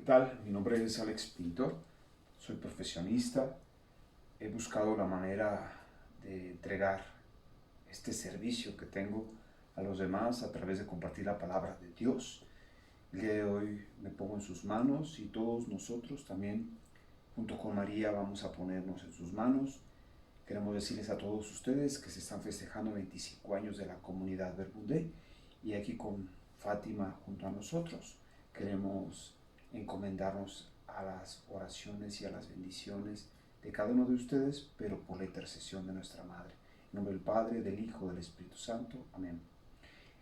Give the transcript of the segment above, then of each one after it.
tal? Mi nombre es Alex Pintor, soy profesionista. He buscado la manera de entregar este servicio que tengo a los demás a través de compartir la palabra de Dios. El día de hoy me pongo en sus manos y todos nosotros también, junto con María, vamos a ponernos en sus manos. Queremos decirles a todos ustedes que se están festejando 25 años de la comunidad Verbundé y aquí con Fátima junto a nosotros. Queremos encomendarnos a las oraciones y a las bendiciones de cada uno de ustedes, pero por la intercesión de nuestra Madre. En nombre del Padre, del Hijo, del Espíritu Santo. Amén.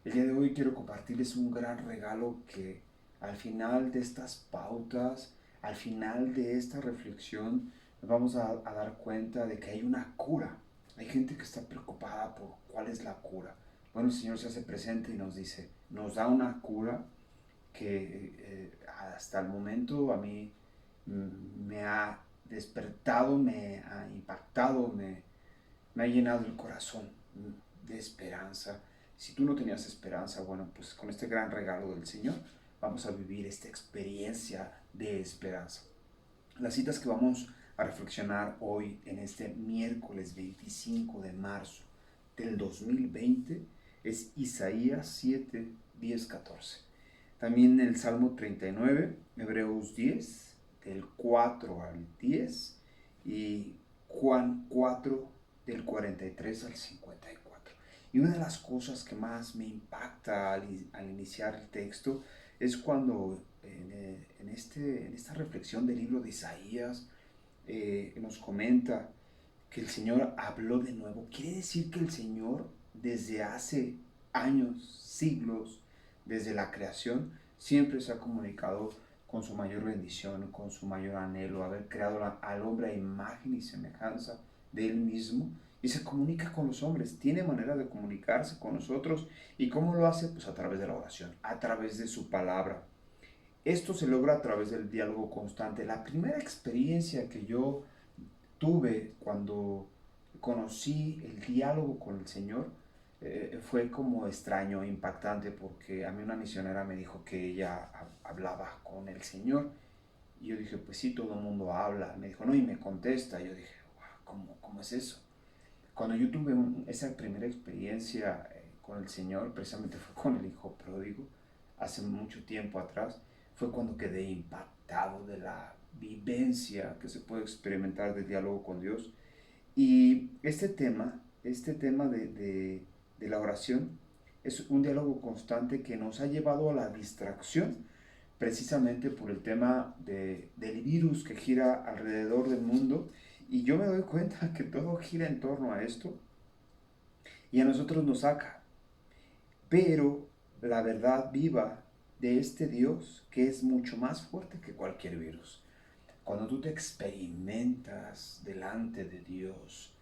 El día de hoy quiero compartirles un gran regalo que al final de estas pautas, al final de esta reflexión, nos vamos a dar cuenta de que hay una cura. Hay gente que está preocupada por cuál es la cura. Bueno, el Señor se hace presente y nos dice, nos da una cura que hasta el momento a mí me ha despertado, me ha impactado, me ha llenado el corazón de esperanza. Si tú no tenías esperanza, bueno, pues con este gran regalo del Señor vamos a vivir esta experiencia de esperanza. Las citas que vamos a reflexionar hoy en este miércoles 25 de marzo del 2020 es Isaías 7, 10, 14. También el Salmo 39, Hebreos 10, del 4 al 10 y Juan 4, del 43 al 54. Y una de las cosas que más me impacta al iniciar el texto es cuando en esta reflexión del libro de Isaías nos comenta que el Señor habló de nuevo. Quiere decir que el Señor desde hace años, siglos, desde la creación, siempre se ha comunicado con su mayor bendición, con su mayor anhelo, haber creado al hombre a imagen y semejanza de Él mismo, y se comunica con los hombres, tiene manera de comunicarse con nosotros. ¿Y cómo lo hace? Pues a través de la oración, a través de su palabra. Esto se logra a través del diálogo constante. La primera experiencia que yo tuve cuando conocí el diálogo con el Señor fue como extraño, impactante, porque a mí una misionera me dijo que ella hablaba con el Señor. Y yo dije, pues sí, todo el mundo habla. Me dijo, no, y me contesta. Y yo dije, wow, ¿cómo es eso? Cuando yo tuve esa primera experiencia con el Señor, precisamente fue con el Hijo Pródigo, hace mucho tiempo atrás, fue cuando quedé impactado de la vivencia que se puede experimentar de diálogo con Dios. Y este tema de la oración es un diálogo constante que nos ha llevado a la distracción, precisamente por el tema del virus que gira alrededor del mundo. Y yo me doy cuenta que todo gira en torno a esto y a nosotros nos saca. Pero la verdad viva de este Dios que es mucho más fuerte que cualquier virus. Cuando tú te experimentas delante de Dios,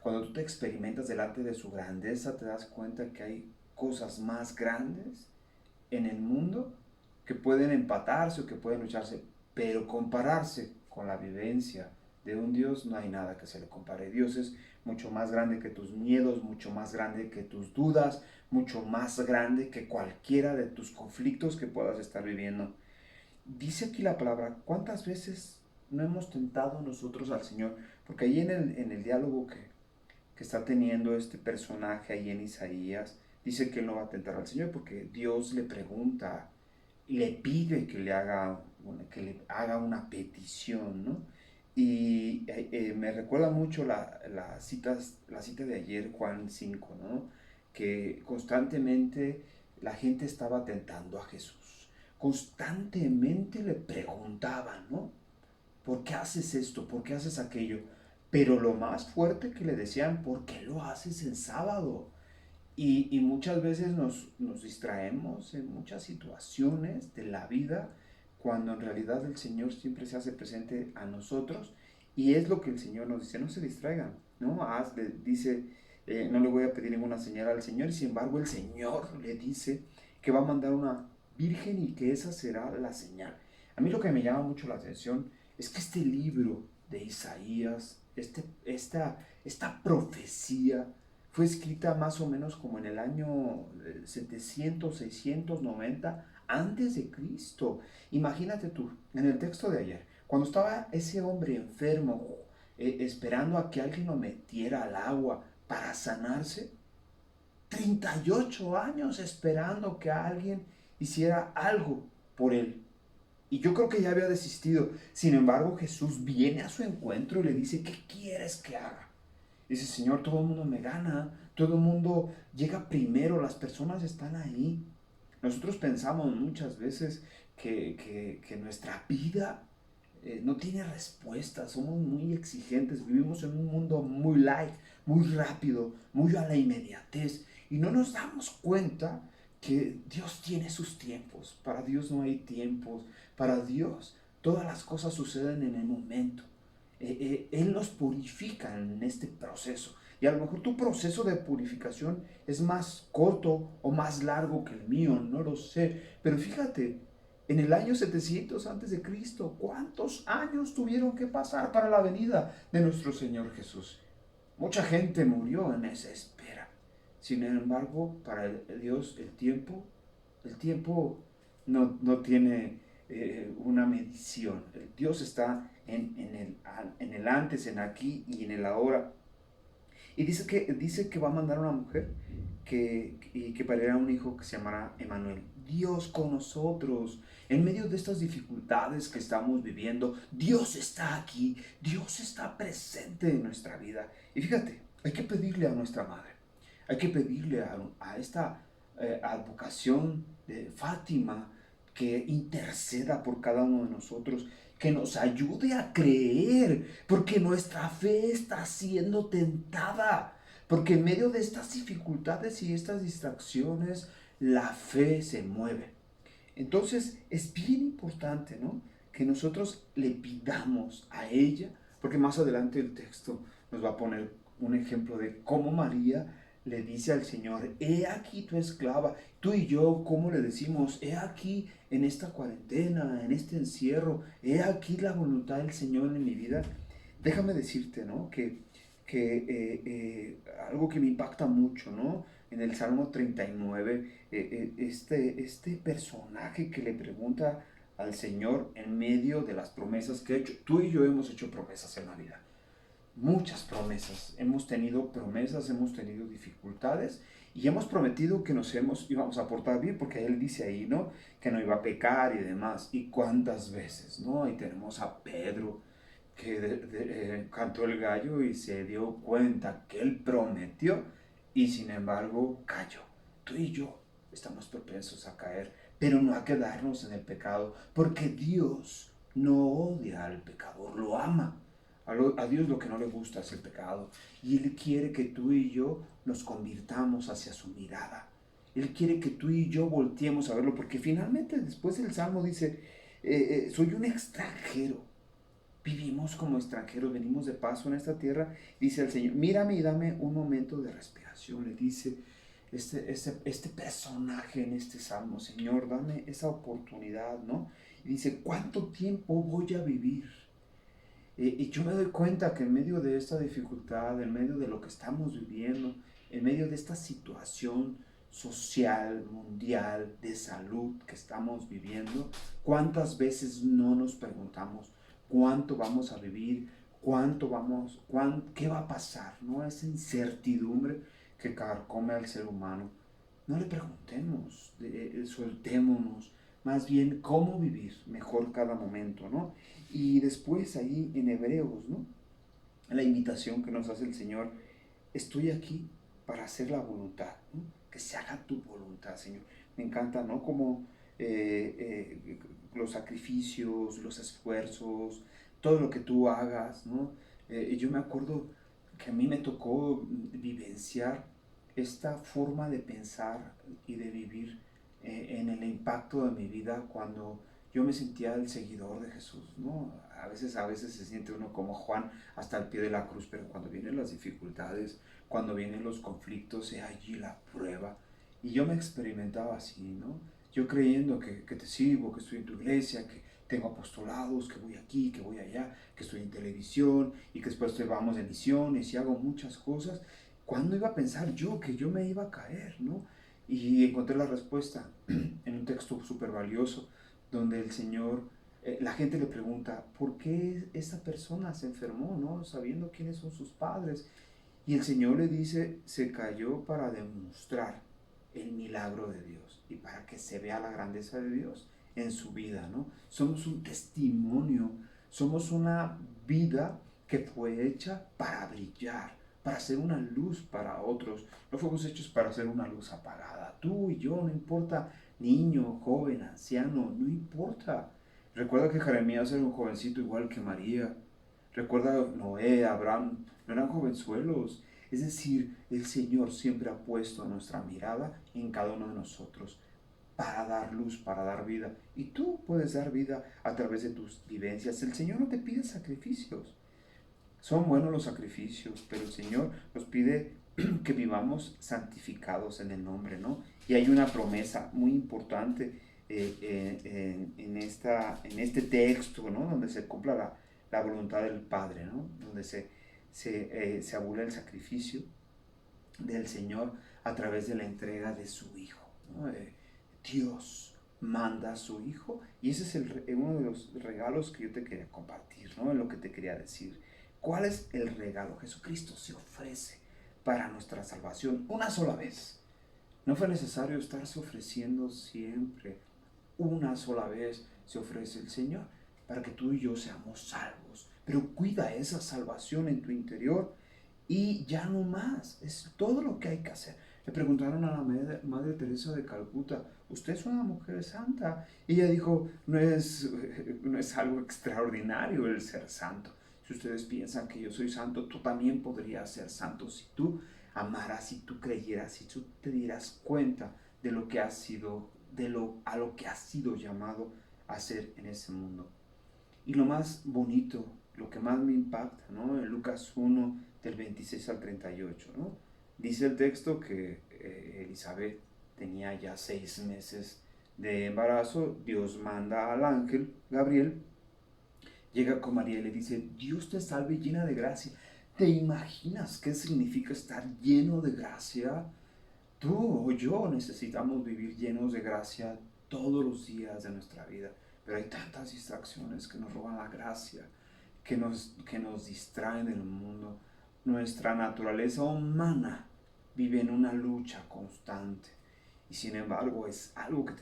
cuando tú te experimentas delante de su grandeza, te das cuenta que hay cosas más grandes en el mundo que pueden empatarse o que pueden lucharse, pero compararse con la vivencia de un Dios no hay nada que se le compare. Dios es mucho más grande que tus miedos, mucho más grande que tus dudas, mucho más grande que cualquiera de tus conflictos que puedas estar viviendo. Dice aquí la palabra, ¿cuántas veces no hemos tentado nosotros al Señor? Porque ahí en el diálogo que está teniendo este personaje ahí en Isaías, dice que él no va a tentar al Señor porque Dios le pregunta, le pide que le haga una petición, ¿no? Y me recuerda mucho la cita de ayer, Juan 5, ¿no? Que constantemente la gente estaba tentando a Jesús. Constantemente le preguntaban, ¿no? ¿Por qué haces esto? ¿Por qué haces aquello? Pero lo más fuerte que le decían, ¿por qué lo haces en sábado? Y muchas veces nos distraemos en muchas situaciones de la vida cuando en realidad el Señor siempre se hace presente a nosotros y es lo que el Señor nos dice, no se distraigan, ¿no? Dice, no le voy a pedir ninguna señal al Señor y sin embargo el Señor le dice que va a mandar una virgen y que esa será la señal. A mí lo que me llama mucho la atención es que este libro de Isaías, esta profecía, fue escrita más o menos como en el año 700, 690 antes de Cristo. Imagínate tú, en el texto de ayer, cuando estaba ese hombre enfermo, esperando a que alguien lo metiera al agua para sanarse, 38 años esperando que alguien hiciera algo por él. Y yo creo que ya había desistido. Sin embargo, Jesús viene a su encuentro y le dice, ¿qué quieres que haga? Dice, Señor, todo el mundo me gana, todo el mundo llega primero, las personas están ahí. Nosotros pensamos muchas veces que nuestra vida no tiene respuesta, somos muy exigentes, vivimos en un mundo muy light, muy rápido, muy a la inmediatez y no nos damos cuenta que Dios tiene sus tiempos. Para Dios no hay tiempos, para Dios todas las cosas suceden en el momento. Él nos purifica en este proceso. Y a lo mejor tu proceso de purificación es más corto o más largo que el mío, no lo sé. Pero fíjate, en el año 700 antes de Cristo, ¿cuántos años tuvieron que pasar para la venida de nuestro Señor Jesús? Mucha gente murió en esa espera. Sin embargo, para Dios el tiempo no tiene una medición. Dios está en el antes, en aquí y en el ahora. Y dice que va a mandar a una mujer que parirá un hijo que se llamará Emanuel. Dios con nosotros. En medio de estas dificultades que estamos viviendo, Dios está aquí. Dios está presente en nuestra vida. Y fíjate, hay que pedirle a nuestra madre. Hay que pedirle a esta advocación de Fátima que interceda por cada uno de nosotros, que nos ayude a creer, porque nuestra fe está siendo tentada, porque en medio de estas dificultades y estas distracciones, la fe se mueve. Entonces es bien importante, ¿no?, que nosotros le pidamos a ella, porque más adelante el texto nos va a poner un ejemplo de cómo María le dice al Señor, he aquí tu esclava. Tú y yo, ¿cómo le decimos? He aquí en esta cuarentena, en este encierro, he aquí la voluntad del Señor en mi vida. Déjame decirte, ¿no?, que algo que me impacta mucho, ¿no?, en el Salmo 39, este personaje que le pregunta al Señor en medio de las promesas que ha hecho. Tú y yo hemos hecho promesas en la vida, muchas promesas. Hemos tenido promesas, hemos tenido dificultades y hemos prometido que íbamos a portar bien, porque Él dice ahí, ¿no?, que no iba a pecar y demás. ¿Y cuántas veces, no? Ahí tenemos a Pedro que cantó el gallo y se dio cuenta que Él prometió y sin embargo cayó. Tú y yo estamos propensos a caer, pero no a quedarnos en el pecado, porque Dios no odia al pecador, lo ama. A Dios lo que no le gusta es el pecado. Y Él quiere que tú y yo nos convirtamos hacia su mirada. Él quiere que tú y yo volteemos a verlo, porque finalmente después el Salmo dice, soy un extranjero. Vivimos como extranjeros, venimos de paso en esta tierra. Dice el Señor, mírame y dame un momento de respiración. Le dice este personaje en este Salmo, Señor, dame esa oportunidad, ¿no? Y dice, ¿cuánto tiempo voy a vivir? Y yo me doy cuenta que en medio de esta dificultad, en medio de lo que estamos viviendo, en medio de esta situación social, mundial, de salud que estamos viviendo, ¿cuántas veces no nos preguntamos cuánto vamos a vivir, qué va a pasar? ¿No? Esa incertidumbre que carcome al ser humano. No le preguntemos, soltémonos, más bien cómo vivir mejor cada momento, ¿no? Y después ahí en Hebreos, ¿no?, la invitación que nos hace el Señor, estoy aquí para hacer la voluntad, ¿no?, que se haga tu voluntad, Señor. Me encanta, ¿no?, como los sacrificios, los esfuerzos, todo lo que tú hagas, ¿no? Yo me acuerdo que a mí me tocó vivenciar esta forma de pensar y de vivir en el impacto de mi vida cuando yo me sentía el seguidor de Jesús, ¿no? A veces se siente uno como Juan hasta el pie de la cruz, pero cuando vienen las dificultades, cuando vienen los conflictos, es allí la prueba. Y yo me experimentaba así, ¿no? Yo creyendo que te sirvo, que estoy en tu iglesia, que tengo apostolados, que voy aquí, que voy allá, que estoy en televisión y que después vamos de misiones y hago muchas cosas. ¿Cuándo iba a pensar yo que yo me iba a caer, no? Y encontré la respuesta en un texto súper valioso, donde el Señor, la gente le pregunta, ¿por qué esta persona se enfermó, no? Sabiendo quiénes son sus padres. Y el Señor le dice, se cayó para demostrar el milagro de Dios y para que se vea la grandeza de Dios en su vida, ¿no? Somos un testimonio, somos una vida que fue hecha para brillar, para ser una luz para otros. No fuimos hechos para ser una luz apagada. Tú y yo, no importa, niño, joven, anciano, no importa. Recuerda que Jeremías era un jovencito igual que María. Recuerda Noé, Abraham, no eran jovenzuelos. Es decir, el Señor siempre ha puesto nuestra mirada en cada uno de nosotros para dar luz, para dar vida. Y tú puedes dar vida a través de tus vivencias. El Señor no te pide sacrificios. Son buenos los sacrificios, pero el Señor nos pide que vivamos santificados en el nombre, ¿no? Y hay una promesa muy importante en este texto, ¿no? Donde se cumpla la voluntad del Padre, ¿no? Donde se abula el sacrificio del Señor a través de la entrega de su Hijo, ¿no? Dios manda a su Hijo, y ese es uno de los regalos que yo te quería compartir, ¿no? En lo que te quería decir. ¿Cuál es el regalo? Jesucristo se ofrece para nuestra salvación una sola vez. No fue necesario estarse ofreciendo siempre. Una sola vez se ofrece el Señor para que tú y yo seamos salvos. Pero cuida esa salvación en tu interior y ya no más. Es todo lo que hay que hacer. Le preguntaron a la Madre Teresa de Calcuta, ¿usted es una mujer santa? Y ella dijo, no es algo extraordinario el ser santo. Si ustedes piensan que yo soy santo, tú también podrías ser santo si tú amaras, si tú creyeras, si tú te dieras cuenta de lo que has sido, a lo que has sido llamado a ser en ese mundo. Y lo más bonito, lo que más me impacta, ¿no? En Lucas 1, del 26 al 38, ¿no? Dice el texto que Elizabeth tenía ya 6 meses de embarazo. Dios manda al ángel Gabriel, llega con María y le dice, Dios te salve llena de gracia. ¿Te imaginas qué significa estar lleno de gracia? Tú o yo necesitamos vivir llenos de gracia todos los días de nuestra vida, pero hay tantas distracciones que nos roban la gracia, que nos distraen del mundo. Nuestra naturaleza humana vive en una lucha constante y sin embargo es algo que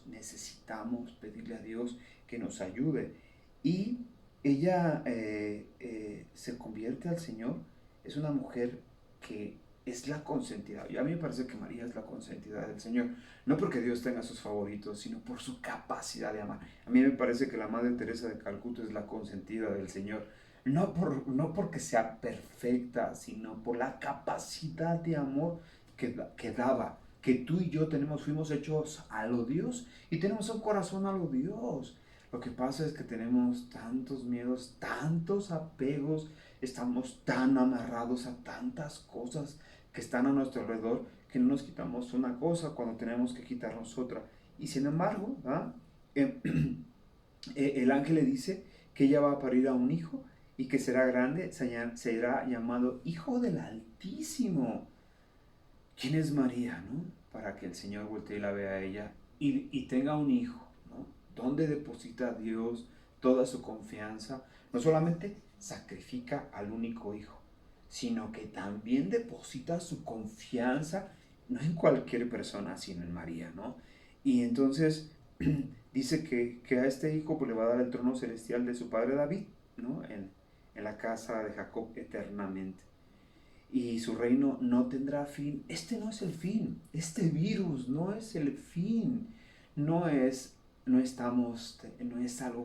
necesitamos pedirle a Dios que nos ayude. Y ella se convierte al Señor, es una mujer que es la consentida. Y a mí me parece que María es la consentida del Señor. No porque Dios tenga sus favoritos, sino por su capacidad de amar. A mí me parece que la Madre Teresa de Calcuta es la consentida del Señor. No porque sea perfecta, sino por la capacidad de amor que daba. Que tú y yo fuimos hechos a lo Dios y tenemos un corazón a lo Dios. Lo que pasa es que tenemos tantos miedos, tantos apegos, estamos tan amarrados a tantas cosas que están a nuestro alrededor, que no nos quitamos una cosa cuando tenemos que quitarnos otra. Y sin embargo, el ángel le dice que ella va a parir a un hijo y que será grande, será llamado Hijo del Altísimo. ¿Quién es María, no? Para que el Señor voltee y la vea a ella y tenga un hijo, ¿no? ¿Dónde deposita Dios toda su confianza? No solamente sacrifica al único hijo, sino que también deposita su confianza no en cualquier persona, sino en María, ¿no? Y entonces dice que a este hijo pues, le va a dar el trono celestial de su padre David, ¿no? En la casa de Jacob eternamente. Y su reino no tendrá fin. Este no es el fin. Este virus no es el fin. No es, no es algo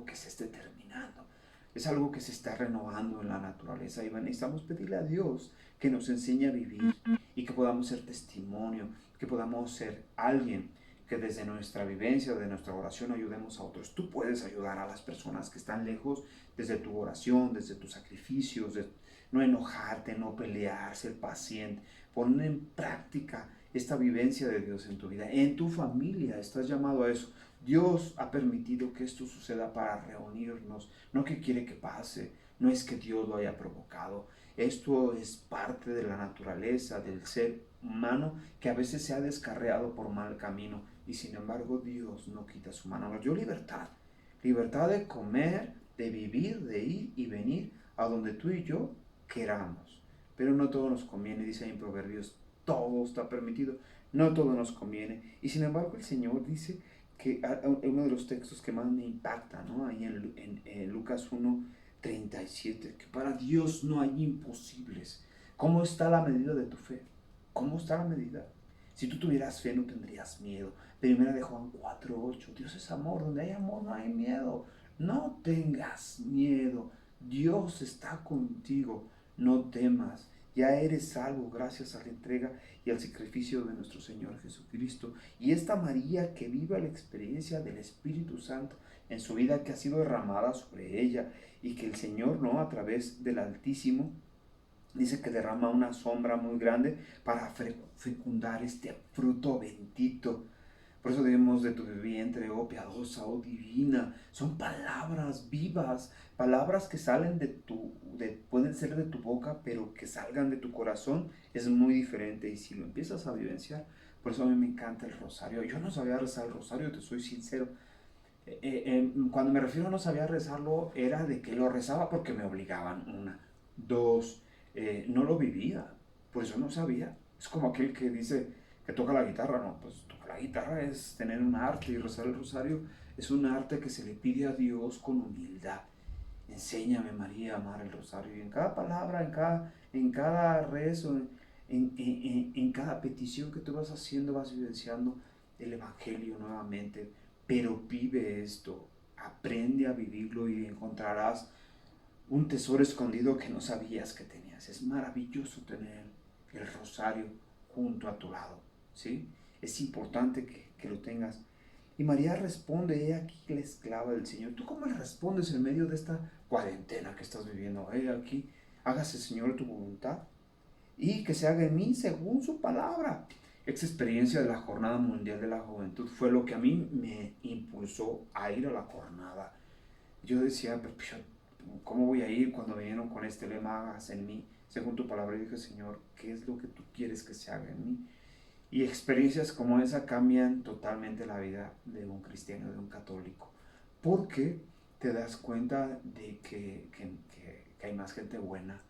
que se esté terminando. Es algo que se está renovando en la naturaleza. Y necesitamos pedirle a Dios que nos enseñe a vivir y que podamos ser testimonio, que podamos ser alguien que desde nuestra vivencia, de nuestra oración, ayudemos a otros. Tú puedes ayudar a las personas que están lejos desde tu oración, desde tus sacrificios, no enojarte, no pelear, ser paciente, poner en práctica esta vivencia de Dios en tu vida. En tu familia estás llamado a eso. Dios ha permitido que esto suceda para reunirnos, no que quiere que pase, no es que Dios lo haya provocado. Esto es parte de la naturaleza del ser humano que a veces se ha descarriado por mal camino y sin embargo Dios no quita su mano. Nos dio libertad, libertad de comer, de vivir, de ir y venir a donde tú y yo queramos. Pero no todo nos conviene, dice en Proverbios, todo está permitido, no todo nos conviene. Y sin embargo el Señor dice que uno de los textos que más me impacta, ¿no? Ahí en Lucas 1:37, que para Dios no hay imposibles. ¿Cómo está la medida de tu fe? ¿Cómo está la medida? Si tú tuvieras fe no tendrías miedo. Primera de Juan 4:8, Dios es amor, donde hay amor no hay miedo. No tengas miedo, Dios está contigo, no temas. Ya eres salvo gracias a la entrega y al sacrificio de nuestro Señor Jesucristo. Y esta María que vive la experiencia del Espíritu Santo en su vida, que ha sido derramada sobre ella, y que el Señor, ¿no?, a través del Altísimo, dice que derrama una sombra muy grande para fecundar este fruto bendito. Por eso debemos de tu vientre, oh piadosa, oh divina. Son palabras vivas, palabras que salen pueden ser de tu boca, pero que salgan de tu corazón es muy diferente. Y si lo empiezas a vivenciar, por eso a mí me encanta el rosario. Yo no sabía rezar el rosario, te soy sincero. Cuando me refiero a no sabía rezarlo, era de que lo rezaba porque me obligaban. Una, dos, no lo vivía, por eso no sabía. Es como aquel que dice que toca la guitarra, no, pues tocar la guitarra es tener un arte, y rezar el rosario es un arte que se le pide a Dios con humildad. Enséñame, María, a amar el rosario. Y en cada palabra, en cada rezo, en cada petición que tú vas haciendo, vas vivenciando el Evangelio nuevamente. Pero vive esto, aprende a vivirlo y encontrarás un tesoro escondido que no sabías que tenías. Es maravilloso tener el rosario junto a tu lado, ¿sí? Es importante que lo tengas. Y María responde, he aquí la esclava del Señor. ¿Tú cómo le respondes en medio de esta cuarentena que estás viviendo? He aquí, hágase, Señor, tu voluntad y que se haga en mí según su palabra. Esta experiencia de la Jornada Mundial de la Juventud fue lo que a mí me impulsó a ir a la jornada. Yo decía, pero ¿cómo voy a ir cuando vinieron con este lema, hagas en mí según tu palabra? Y dije, Señor, ¿qué es lo que tú quieres que se haga en mí? Y experiencias como esa cambian totalmente la vida de un cristiano, de un católico, porque te das cuenta de que hay más gente buena,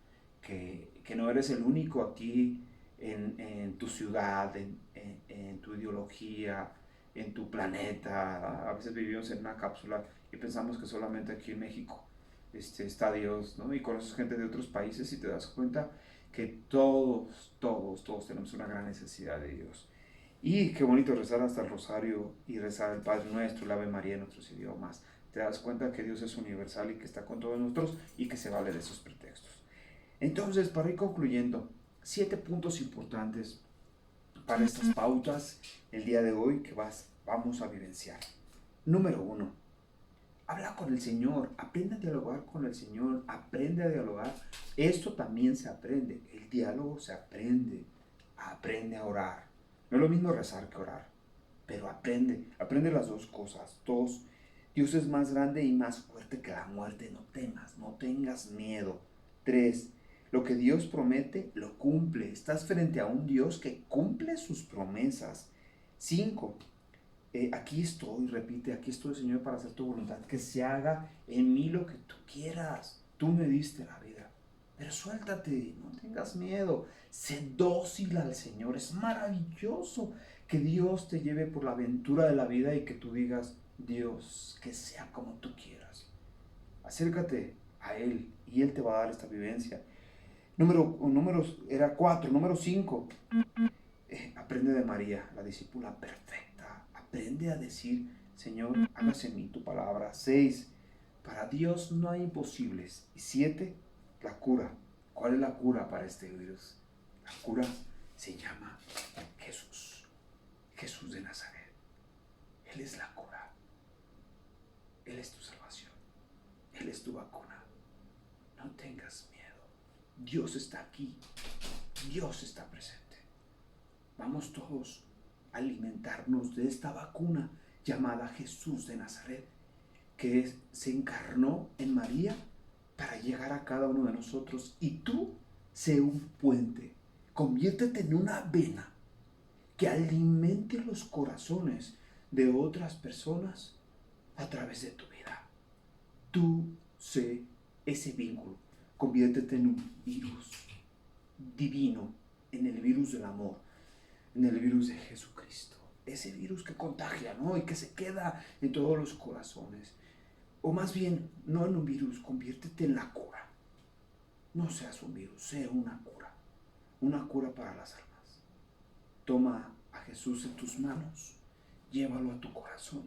que no eres el único aquí en tu ciudad, en tu ideología, en tu planeta. A veces vivimos en una cápsula y pensamos que solamente aquí en México está Dios, ¿no? Y conoces gente de otros países y te das cuenta que todos tenemos una gran necesidad de Dios. Y qué bonito rezar hasta el rosario y rezar el Padre Nuestro, el Ave María en otros idiomas. Te das cuenta que Dios es universal y que está con todos nosotros y que se vale de esos pretextos. Entonces, para ir concluyendo, 7 puntos importantes para estas pautas el día de hoy que vamos a vivenciar. Número 1. Habla con el Señor, aprende a dialogar con el Señor, aprende a dialogar. Esto también se aprende, el diálogo se aprende a orar. No es lo mismo rezar que orar, pero aprende las dos cosas. 2, Dios es más grande y más fuerte que la muerte, no temas, no tengas miedo. 3, lo que Dios promete, lo cumple. Estás frente a un Dios que cumple sus promesas. 5, aquí estoy, repite, aquí estoy, Señor, para hacer tu voluntad, que se haga en mí lo que tú quieras. Tú me diste la vida, pero suéltate, no tengas miedo, sé dócil al Señor. Es maravilloso que Dios te lleve por la aventura de la vida y que tú digas, Dios, que sea como tú quieras. Acércate a Él y Él te va a dar esta vivencia. Era 4, número 5. Aprende de María, la discípula perfecta. Aprende a decir, Señor, hágase en mí tu palabra. 6, para Dios no hay imposibles. Y 7, la cura. ¿Cuál es la cura para este virus? La cura se llama Jesús. Jesús de Nazaret. Él es la cura. Él es tu salvación. Él es tu vacuna. No tengas miedo. Dios está aquí. Dios está presente. Vamos todos a alimentarnos de esta vacuna llamada Jesús de Nazaret, que se encarnó en María para llegar a cada uno de nosotros. Y tú, sé un puente, conviértete en una vena que alimente los corazones de otras personas a través de tu vida. Tú sé ese vínculo, conviértete en un virus divino, en el virus del amor, en el virus de Jesucristo. Ese virus que contagia, ¿no? Y que se queda en todos los corazones. O más bien, no en un virus, conviértete en la cura. No seas un virus, sea una cura para las almas. Toma a Jesús en tus manos, llévalo a tu corazón,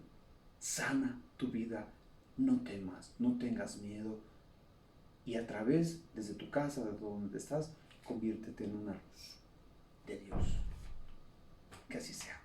sana tu vida, no temas, no tengas miedo. Y a través, desde tu casa, desde donde estás, conviértete en una luz de Dios. Que así sea.